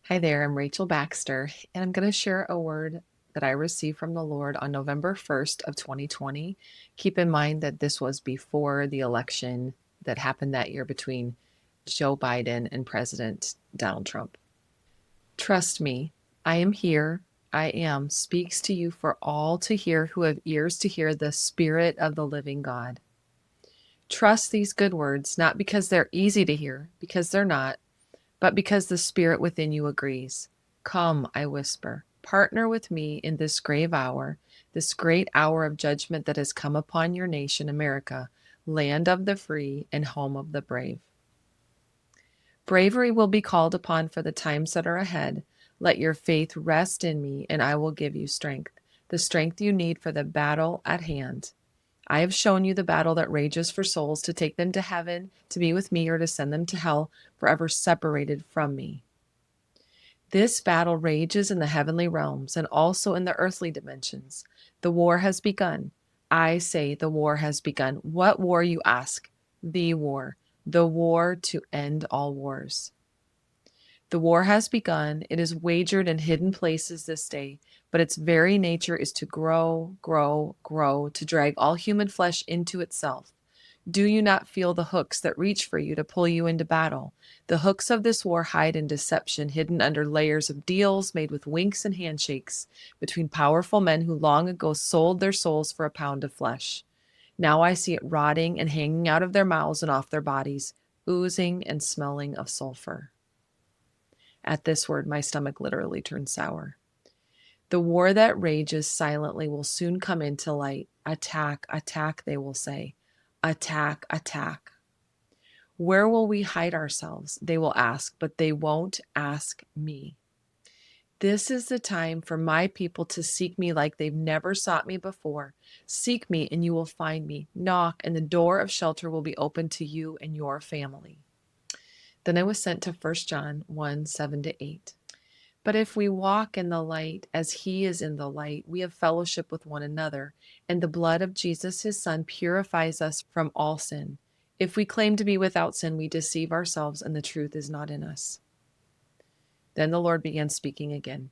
Hi there, I'm Rachel Baxter, and I'm going to share a word that I received from the Lord on November 1st of 2020. Keep in mind that this was before the election that happened that year between Joe Biden and President Donald Trump. Trust me, I am here. I am speaks to you for all to hear who have ears to hear the Spirit of the living God. Trust these good words, not because they're easy to hear, because they're not, but because the Spirit within you agrees. Come, I whisper, partner with me in this grave hour, this great hour of judgment that has come upon your nation, America, land of the free and home of the brave. Bravery will be called upon for the times that are ahead. Let your faith rest in me, and I will give you strength, the strength you need for the battle at hand. I have shown you the battle that rages for souls to take them to heaven, to be with me, or to send them to hell, forever separated from me. This battle rages in the heavenly realms and also in the earthly dimensions. The war has begun. I say the war has begun. What war, you ask? The war to end all wars. The war has begun. It is wagered in hidden places this day, but its very nature is to grow, grow, grow, to drag all human flesh into itself. Do you not feel the hooks that reach for you to pull you into battle? The hooks of this war hide in deception, hidden under layers of deals made with winks and handshakes between powerful men who long ago sold their souls for a pound of flesh. Now I see it rotting and hanging out of their mouths and off their bodies, oozing and smelling of sulfur. At this word, my stomach literally turned sour. The war that rages silently will soon come into light. Attack, attack, they will say. Attack, attack. Where will we hide ourselves? They will ask, but they won't ask me. This is the time for my people to seek me like they've never sought me before. Seek me and you will find me. Knock and the door of shelter will be open to you and your family. Then I was sent to 1 John 1, 7-8. But if we walk in the light as he is in the light, we have fellowship with one another, and the blood of Jesus, his son, purifies us from all sin. If we claim to be without sin, we deceive ourselves, and the truth is not in us. Then the Lord began speaking again.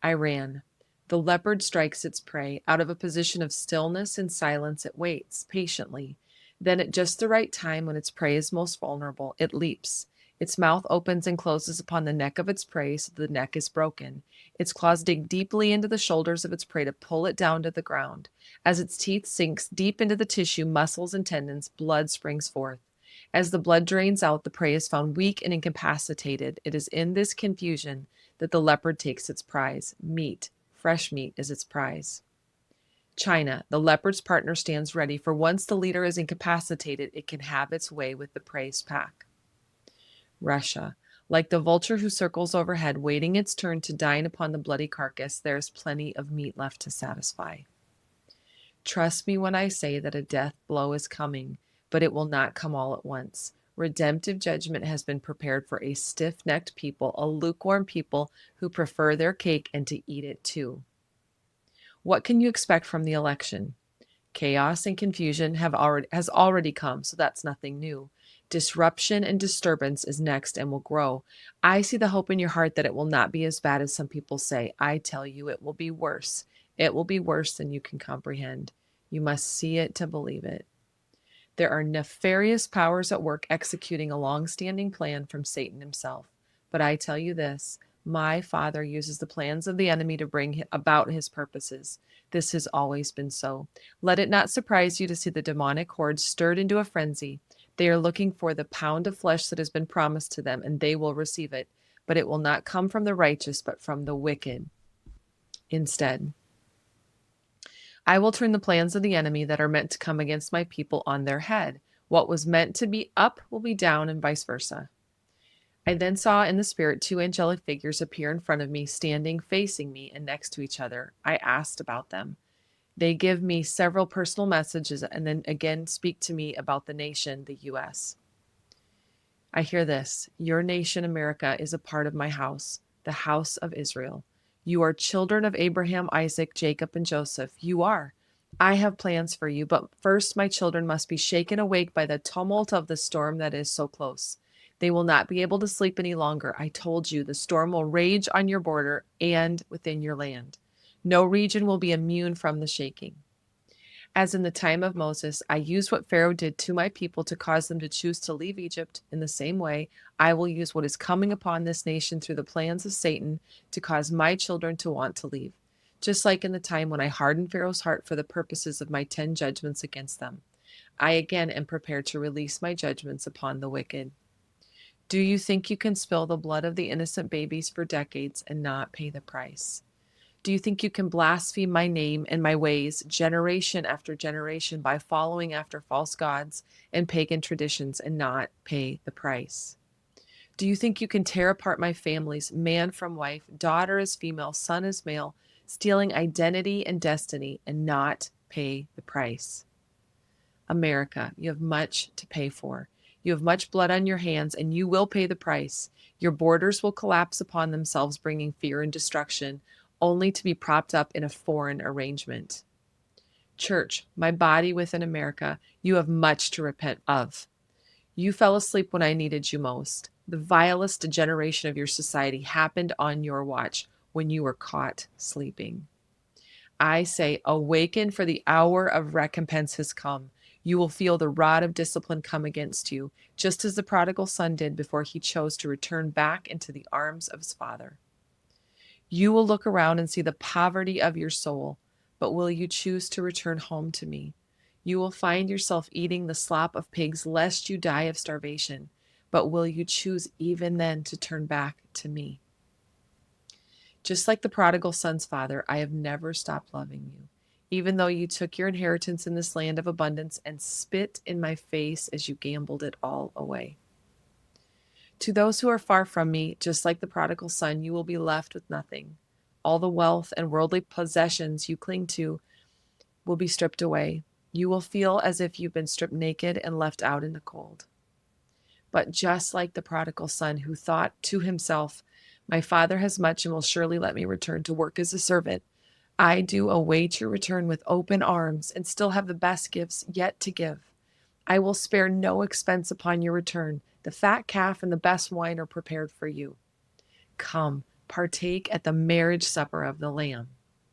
I ran. The leopard strikes its prey. Out of a position of stillness and silence, it waits patiently. Then, at just the right time, when its prey is most vulnerable, it leaps. Its mouth opens and closes upon the neck of its prey, so the neck is broken. Its claws dig deeply into the shoulders of its prey to pull it down to the ground. As its teeth sinks deep into the tissue, muscles, and tendons, blood springs forth. As the blood drains out, the prey is found weak and incapacitated. It is in this confusion that the leopard takes its prize. Meat, fresh meat, is its prize. China, the leopard's partner, stands ready, for once the leader is incapacitated, it can have its way with the prey's pack. Russia, like the vulture who circles overhead, waiting its turn to dine upon the bloody carcass, there is plenty of meat left to satisfy. Trust me when I say that a death blow is coming, but it will not come all at once. Redemptive judgment has been prepared for a stiff-necked people, a lukewarm people who prefer their cake and to eat it too. What can you expect from the election? Chaos and confusion has already come, so that's nothing new. Disruption and disturbance is next and will grow. I see the hope in your heart that it will not be as bad as some people say. I tell you, it will be worse. It will be worse than you can comprehend. You must see it to believe it. There are nefarious powers at work executing a long-standing plan from Satan himself. But I tell you this, my Father uses the plans of the enemy to bring about his purposes. This has always been so. Let it not surprise you to see the demonic horde stirred into a frenzy. They are looking for the pound of flesh that has been promised to them, and they will receive it. But it will not come from the righteous, but from the wicked. Instead, I will turn the plans of the enemy that are meant to come against my people on their head. What was meant to be up will be down, and vice versa. I then saw in the spirit two angelic figures appear in front of me, standing facing me and next to each other. I asked about them. They give me several personal messages and then again speak to me about the nation, the U.S. I hear this: your nation, America, is a part of my house, the house of Israel. You are children of Abraham, Isaac, Jacob, and Joseph. You are. I have plans for you, but first my children must be shaken awake by the tumult of the storm that is so close. They will not be able to sleep any longer. I told you, the storm will rage on your border and within your land. No region will be immune from the shaking. As in the time of Moses, I used what Pharaoh did to my people to cause them to choose to leave Egypt. In the same way, I will use what is coming upon this nation through the plans of Satan to cause my children to want to leave. Just like in the time when I hardened Pharaoh's heart for the purposes of my 10 judgments against them. I again am prepared to release my judgments upon the wicked. Do you think you can spill the blood of the innocent babies for decades and not pay the price? Do you think you can blaspheme my name and my ways generation after generation by following after false gods and pagan traditions and not pay the price? Do you think you can tear apart my families, man from wife, daughter as female, son as male, stealing identity and destiny and not pay the price? America, you have much to pay for. You have much blood on your hands, and you will pay the price. Your borders will collapse upon themselves, bringing fear and destruction, only to be propped up in a foreign arrangement. Church, my body within America, you have much to repent of. You fell asleep when I needed you most. The vilest degeneration of your society happened on your watch when you were caught sleeping. I say, awaken, for the hour of recompense has come. You will feel the rod of discipline come against you, just as the prodigal son did before he chose to return back into the arms of his father. You will look around and see the poverty of your soul, but will you choose to return home to me? You will find yourself eating the slop of pigs lest you die of starvation, but will you choose even then to turn back to me? Just like the prodigal son's father, I have never stopped loving you, even though you took your inheritance in this land of abundance and spit in my face as you gambled it all away. To those who are far from me, just like the prodigal son, you will be left with nothing. All the wealth and worldly possessions you cling to will be stripped away. You will feel as if you've been stripped naked and left out in the cold. But just like the prodigal son who thought to himself, my father has much and will surely let me return to work as a servant, I do await your return with open arms and still have the best gifts yet to give. I will spare no expense upon your return. The fat calf and the best wine are prepared for you. Come, partake at the marriage supper of the Lamb.